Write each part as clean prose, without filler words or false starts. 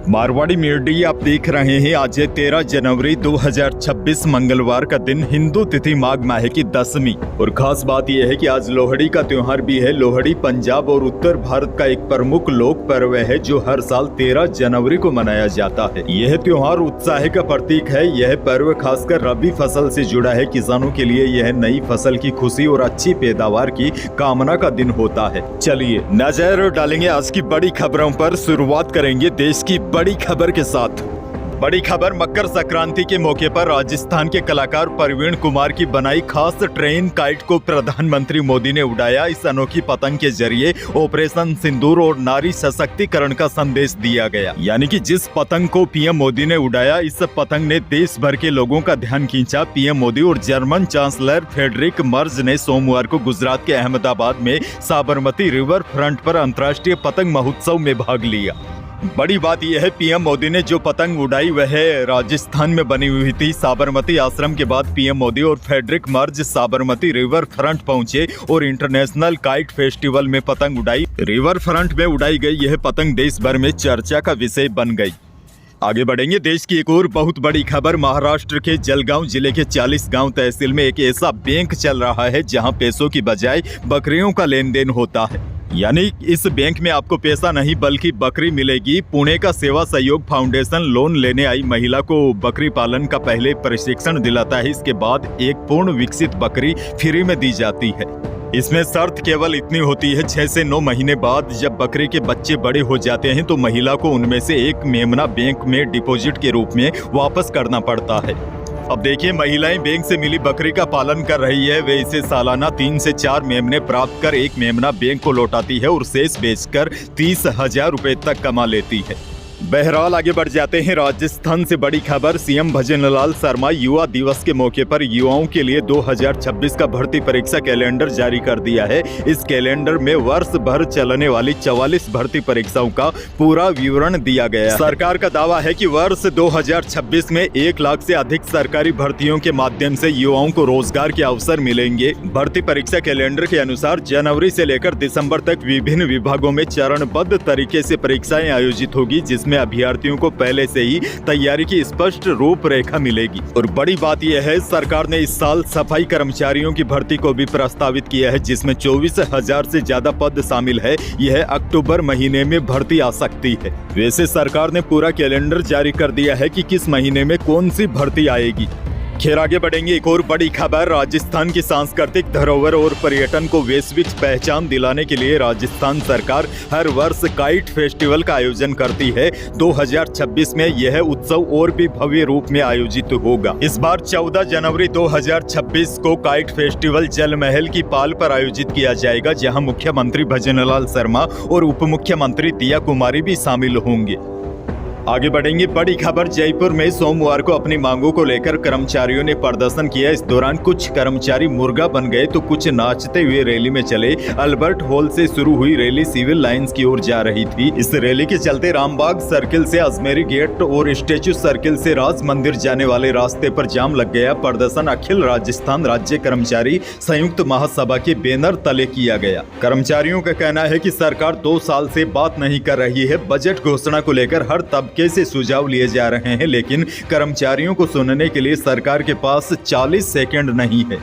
Marwari media आप देख रहे हैं। आज है 13 जनवरी 2026 मंगलवार का दिन, हिंदू तिथि माघ माह की 10वीं। और खास बात यह है कि आज लोहड़ी का त्योहार भी है। लोहड़ी पंजाब और उत्तर भारत का एक प्रमुख लोक पर्व है जो हर साल 13 जनवरी को मनाया जाता है। यह त्योहार उत्साह का प्रतीक है। यह पर्व खासकर रबी फसल से जुड़ा है। किसानों के लिए यह नई फसल की खुशी और अच्छी पैदावार की कामना का दिन होता है। चलिए नजर डालेंगे आज की बड़ी खबरों पर। शुरुआत करेंगे देश की बड़ी खबर के साथ। बड़ी खबर, मकर संक्रांति के मौके पर राजस्थान के कलाकार प्रवीण कुमार की बनाई खास ट्रेन काइट को प्रधानमंत्री मोदी ने उड़ाया। इस अनोखी पतंग के जरिए ऑपरेशन सिंदूर और नारी सशक्तिकरण का संदेश दिया गया। यानी कि जिस पतंग को पीएम मोदी ने उड़ाया, इस पतंग ने देश भर के लोगों का ध्यान खींचा। पीएम मोदी और जर्मन चांसलर फ्रेडरिक मर्ज ने सोमवार को गुजरात के अहमदाबाद में साबरमती रिवर फ्रंट पर अंतर्राष्ट्रीय पतंग महोत्सव में भाग लिया। बड़ी बात यह है, पीएम मोदी ने जो पतंग उड़ाई वह राजस्थान में बनी हुई थी। साबरमती आश्रम के बाद पीएम मोदी और Friedrich Merz Sabarmati river front पहुंचे और इंटरनेशनल काइट फेस्टिवल में पतंग उड़ाई। रिवर फ्रंट में उड़ाई गई यह पतंग देश भर में चर्चा का विषय बन गई। आगे बढ़ेंगे, देश की एक और बहुत बड़ी खबर। महाराष्ट्र के जलगांव जिले के 40 गांव तहसील में एक ऐसा बैंक चल रहा है जहां पैसों की बजाय बकरियों का लेन देन होता है। यानी इस बैंक में आपको पैसा नहीं बल्कि बकरी मिलेगी। पुणे का सेवा सहयोग फाउंडेशन लोन लेने आई महिला को बकरी पालन का पहले प्रशिक्षण दिलाता है। इसके बाद एक पूर्ण विकसित बकरी फ्री में दी जाती है। इसमें शर्त केवल इतनी होती है, 6 से 9 महीने बाद जब बकरी के बच्चे बड़े हो जाते हैं तो महिला को उनमें से एक मेमना बैंक में डिपॉजिट के रूप में वापस करना पड़ता है। अब देखिए, महिलाएं बैंक से मिली बकरी का पालन कर रही है। वे इसे सालाना 3 से 4 मेमने प्राप्त कर एक मेमना बैंक को लौटाती है और शेष बेचकर 30,000 रुपए तक कमा लेती है। बहरहाल आगे बढ़ जाते हैं। राजस्थान से बड़ी खबर, सीएम भजनलाल शर्मा युवा दिवस के मौके पर युवाओं के लिए 2026 का भर्ती परीक्षा कैलेंडर जारी कर दिया है। इस कैलेंडर में वर्ष भर चलने वाली 44 भर्ती परीक्षाओं का पूरा विवरण दिया गया है। सरकार का दावा है कि वर्ष 2026 में 1 लाख से अधिक सरकारी भर्तियों के माध्यम से युवाओं को रोजगार के अवसर मिलेंगे। भर्ती परीक्षा कैलेंडर के अनुसार जनवरी से लेकर दिसंबर तक विभिन्न विभागों में चरणबद्ध तरीके से परीक्षाएं आयोजित होगी, जिसमें अभ्यर्थियों को पहले से ही तैयारी की स्पष्ट रूपरेखा मिलेगी। और बड़ी बात यह है, सरकार ने इस साल सफाई कर्मचारियों की भर्ती को भी प्रस्तावित किया है, जिसमें 24,000 से ज्यादा पद शामिल है। यह अक्टूबर महीने में भर्ती आ सकती है। वैसे सरकार ने पूरा कैलेंडर जारी कर दिया है कि किस महीने में कौन सी भर्ती आएगी। खैर आगे बढ़ेंगे, एक और बड़ी खबर, राजस्थान की सांस्कृतिक धरोहर और पर्यटन को वैश्विक पहचान दिलाने के लिए राजस्थान सरकार हर वर्ष काइट फेस्टिवल का आयोजन करती है। 2026 में यह उत्सव और भी भव्य रूप में आयोजित होगा। इस बार 14 जनवरी 2026 को काइट फेस्टिवल जल महल की पाल पर आयोजित किया जाएगा, जहां मुख्यमंत्री भजनलाल शर्मा और उप मुख्यमंत्री दिया कुमारी भी शामिल होंगे। आगे बढ़ेंगे, बड़ी खबर, जयपुर में सोमवार को अपनी मांगों को लेकर कर्मचारियों ने प्रदर्शन किया। इस दौरान कुछ कर्मचारी मुर्गा बन गए तो कुछ नाचते हुए रैली में चले। अल्बर्ट हॉल से शुरू हुई रैली सिविल लाइंस की ओर जा रही थी। इस रैली के चलते रामबाग सर्किल से अजमेरी गेट और स्टेचू सर्किल से राज मंदिर जाने वाले रास्ते पर जाम लग गया। प्रदर्शन अखिल राजस्थान राज्य कर्मचारी संयुक्त महासभा के बैनर तले किया गया। कर्मचारियों का कहना है कि सरकार 2 साल से बात नहीं कर रही है। बजट घोषणा को लेकर हर कैसे सुझाव लिए जा रहे हैं, लेकिन कर्मचारियों को सुनने के लिए सरकार के पास 40 सेकंड नहीं है।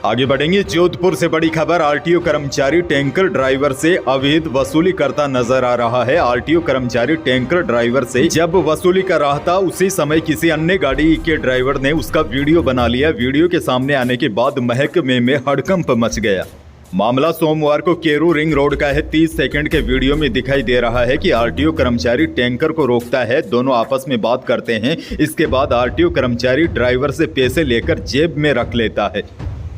आगे बढ़ेंगे, जोधपुर से बड़ी खबर, आरटीओ कर्मचारी टैंकर ड्राइवर से अवैध वसूली करता नजर आ रहा है। आरटीओ कर्मचारी टैंकर ड्राइवर से जब वसूली कर रहा था, उसी समय किसी अन्य गाड़ी के ड्राइवर ने उसका वीडियो बना लिया। वीडियो के सामने आने के बाद महकमे में हड़कंप मच गया। मामला सोमवार को केरू रिंग रोड का है। 30 सेकंड के वीडियो में दिखाई दे रहा है कि आरटीओ कर्मचारी टैंकर को रोकता है, दोनों आपस में बात करते हैं। इसके बाद आरटीओ कर्मचारी ड्राइवर से पैसे लेकर जेब में रख लेता है।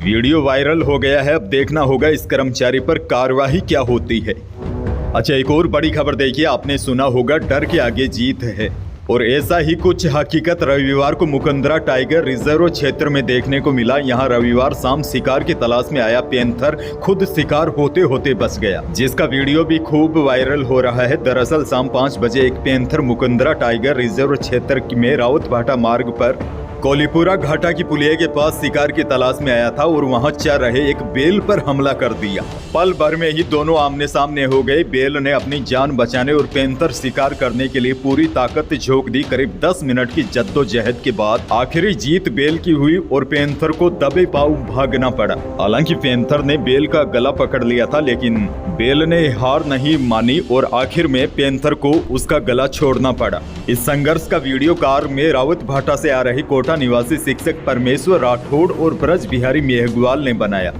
वीडियो वायरल हो गया है। अब देखना होगा इस कर्मचारी पर कार्रवाई क्या होती है। अच्छा, एक और बड़ी खबर देखिए, आपने सुना होगा डर के आगे जीत है, और ऐसा ही कुछ हकीकत रविवार को मुकुंदरा टाइगर रिजर्व क्षेत्र में देखने को मिला। यहाँ रविवार शाम शिकार की तलाश में आया पैंथर खुद शिकार होते होते बच गया, जिसका वीडियो भी खूब वायरल हो रहा है। दरअसल शाम 5 बजे एक पैंथर मुकुंदरा टाइगर रिजर्व क्षेत्र में रावतभाटा मार्ग पर कोलीपुरा घाटा की पुलिया के पास शिकार की तलाश में आया था और वहां चर रहे एक बेल पर हमला कर दिया। पल भर में ही दोनों आमने सामने हो गए। बेल ने अपनी जान बचाने और पैंथर शिकार करने के लिए पूरी ताकत झोंक दी। करीब 10 मिनट की जद्दोजहद के बाद आखिरी जीत बेल की हुई और पैंथर को दबे पांव भागना पड़ा। हालांकि पैंथर ने बेल का गला पकड़ लिया था, लेकिन बेल ने हार नहीं मानी और आखिर में पैंथर को उसका गला छोड़ना पड़ा। इस संघर्ष का वीडियो कार में रावत भाटा से आ रही कोटा निवासी शिक्षक परमेश्वर राठौड़ और ब्रज बिहारी मेघवाल ने बनाया।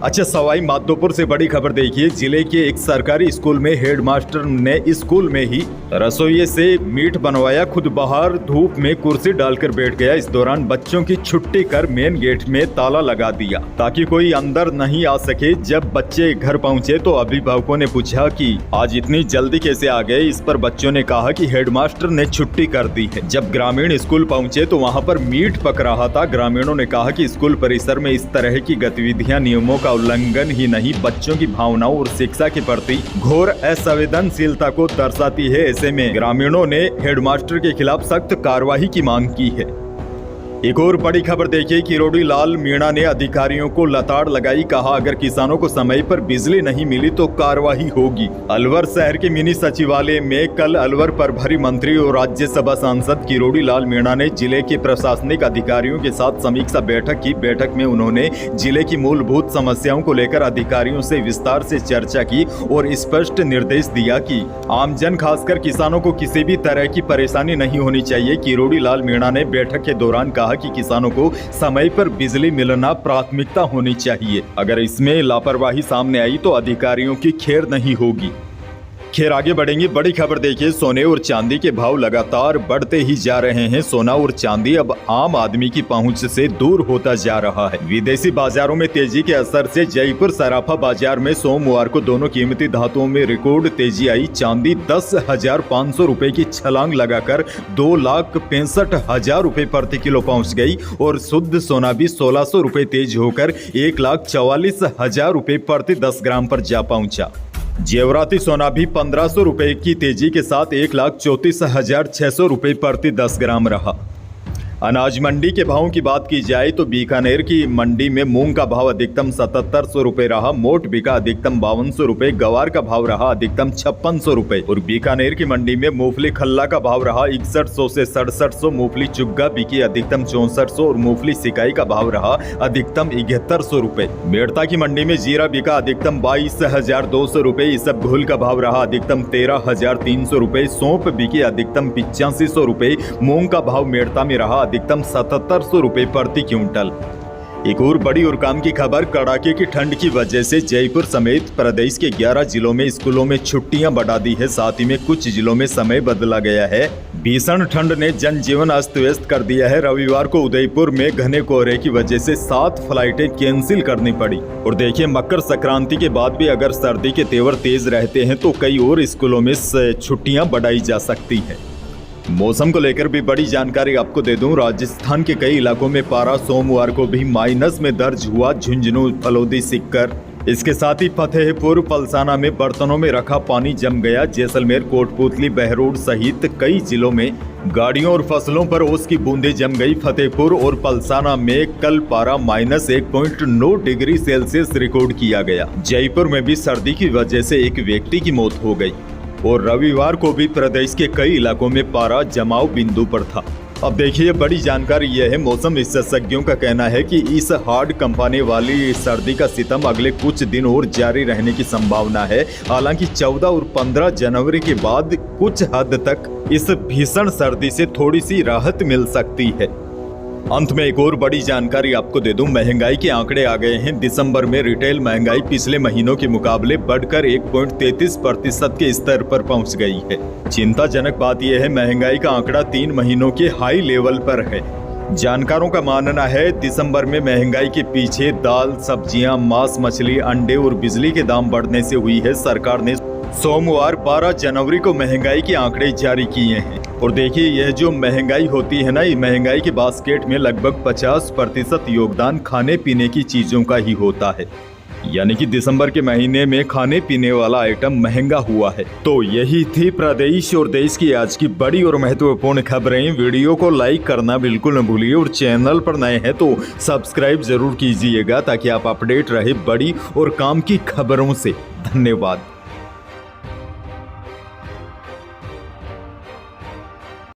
अच्छा, सवाई माधोपुर से बड़ी खबर देखिए। जिले के एक सरकारी स्कूल में हेडमास्टर ने स्कूल में ही रसोई से मीट बनवाया। खुद बाहर धूप में कुर्सी डालकर बैठ गया। इस दौरान बच्चों की छुट्टी कर मेन गेट में ताला लगा दिया ताकि कोई अंदर नहीं आ सके। जब बच्चे घर पहुंचे तो अभिभावकों ने पूछा कि आज इतनी जल्दी कैसे आ गए। इस पर बच्चों ने कहा कि हेडमास्टर ने छुट्टी कर दी है। जब ग्रामीण स्कूल पहुंचे तो वहां पर मीट पक रहा था। ग्रामीणों ने कहा कि स्कूल परिसर में इस तरह की गतिविधियां नियमों का उल्लंघन ही नहीं, बच्चों की भावनाओं और शिक्षा के प्रति घोर असंवेदनशीलता को दर्शाती है। ऐसे में ग्रामीणों ने हेडमास्टर के खिलाफ सख्त कार्रवाई की मांग की है। एक और बड़ी खबर देखिए। किरोड़ी लाल मीणा ने अधिकारियों को लताड़ लगाई। कहा, अगर किसानों को समय पर बिजली नहीं मिली तो कार्रवाई होगी। अलवर शहर के मिनी सचिवालय में कल अलवर प्रभारी मंत्री और राज्यसभा सांसद किरोड़ी लाल मीणा ने जिले के प्रशासनिक अधिकारियों के साथ समीक्षा बैठक की। बैठक में उन्होंने जिले की मूलभूत समस्याओं को लेकर अधिकारियों से विस्तार से चर्चा की और स्पष्ट निर्देश दिया कि आमजन खासकर किसानों को किसी भी तरह की परेशानी नहीं होनी चाहिए। किरोड़ी लाल मीणा ने बैठक के दौरान कहा कि किसानों को समय पर बिजली मिलना प्राथमिकता होनी चाहिए। अगर इसमें लापरवाही सामने आई तो अधिकारियों की खैर नहीं होगी। खैर, आगे बढ़ेंगे। बड़ी खबर देखिए। सोने और चांदी के भाव लगातार बढ़ते ही जा रहे हैं। सोना और चांदी अब आम आदमी की पहुंच से दूर होता जा रहा है। विदेशी बाजारों में तेजी के असर से जयपुर सराफा बाजार में सोमवार को दोनों कीमती धातुओं में रिकॉर्ड तेजी आई। चांदी 10,500 रुपए की छलांग लगाकर 2,65,000 रुपए प्रति किलो पहुंच गई और शुद्ध सोना भी 1,600 रुपए तेज होकर 1,44,000 रुपए प्रति 10 ग्राम पर जा पहुंचा। जेवराती सोना भी 1,500 रुपए की तेजी के साथ 1,34,600 रुपए प्रति 10 ग्राम रहा। अनाज मंडी के भावों की बात की जाए तो बीकानेर की मंडी में मूंग का भाव अधिकतम 7,700 रुपए रहा। मोट बिका अधिकतम 5,200 रुपए। गवार का भाव रहा अधिकतम 5,600 रुपए और बीकानेर की मंडी में मूंगफली खल्ला का भाव रहा 6100 से 6700। मूंगफली चुग्गा बिकी अधिकतम 6400 और मूंगफली सिकाई का भाव रहा अधिकतम 7100 रुपए। मेड़ता की मंडी में जीरा बिका अधिकतम 22,200 रुपए। इसबगोल का भाव रहा अधिकतम 13,300 रुपए। सौंफ बिकी अधिकतम 8500 रुपए। मूंग का भाव मेड़ता में रहा अधिकतम 7,700 रुपए प्रति क्विंटल। एक और बड़ी और काम की खबर। कड़ाके की ठंड की वजह से जयपुर समेत प्रदेश के 11 जिलों में स्कूलों में छुट्टियां बढ़ा दी है। साथ ही में कुछ जिलों में समय बदला गया है। भीषण ठंड ने जनजीवन अस्त व्यस्त कर दिया है। रविवार को उदयपुर में घने कोहरे की वजह से 7 फ्लाइटें कैंसिल करनी पड़ी। और देखिए, मकर संक्रांति के बाद भी अगर सर्दी के तेवर तेज रहते हैं तो कई और स्कूलों में छुट्टियां बढ़ाई जा सकती है। मौसम को लेकर भी बड़ी जानकारी आपको दे दूं। राजस्थान के कई इलाकों में पारा सोमवार को भी माइनस में दर्ज हुआ। झुंझुनू, फलोदी, सिक्कर, इसके साथ ही फतेहपुर, पलसाना में बर्तनों में रखा पानी जम गया। जैसलमेर, कोटपुतली, बहरोड सहित कई जिलों में गाड़ियों और फसलों पर ओस की बूंदें जम गई। फतेहपुर और पलसाना में कल पारा -1.9 डिग्री सेल्सियस रिकॉर्ड किया गया। जयपुर में भी सर्दी की वजह से एक व्यक्ति की मौत हो गई और रविवार को भी प्रदेश के कई इलाकों में पारा जमाव बिंदु पर था। अब देखिए, बड़ी जानकारी यह है। मौसम विशेषज्ञों का कहना है कि इस हार्ड कंपाने वाली सर्दी का सितम अगले कुछ दिन और जारी रहने की संभावना है। हालांकि 14 और 15 जनवरी के बाद कुछ हद तक इस भीषण सर्दी से थोड़ी सी राहत मिल सकती है। अंत में एक और बड़ी जानकारी आपको दे दूं। महंगाई के आंकड़े आ गए हैं। दिसंबर में रिटेल महंगाई पिछले महीनों के मुकाबले बढ़कर 1.33% के स्तर पर पहुंच गई है। चिंताजनक बात यह है, महंगाई का आंकड़ा 3 महीनों के हाई लेवल पर है। जानकारों का मानना है दिसंबर में महंगाई के पीछे दाल, सब्जियां, मांस, मछली, अंडे और बिजली के दाम बढ़ने से हुई है। सरकार ने सोमवार 12 जनवरी को महंगाई के आंकड़े जारी किए हैं। और देखिए, यह जो महंगाई होती है ना, ये महंगाई के बास्केट में लगभग 50% योगदान खाने पीने की चीजों का ही होता है। यानी कि दिसंबर के महीने में खाने पीने वाला आइटम महंगा हुआ है। तो यही थी प्रदेश और देश की आज की बड़ी और महत्वपूर्ण खबरें। वीडियो को लाइक करना बिल्कुल न भूलिए और चैनल पर नए हैं तो सब्सक्राइब जरूर कीजिएगा ताकि आप अपडेट रहे बड़ी और काम की खबरों से। धन्यवाद।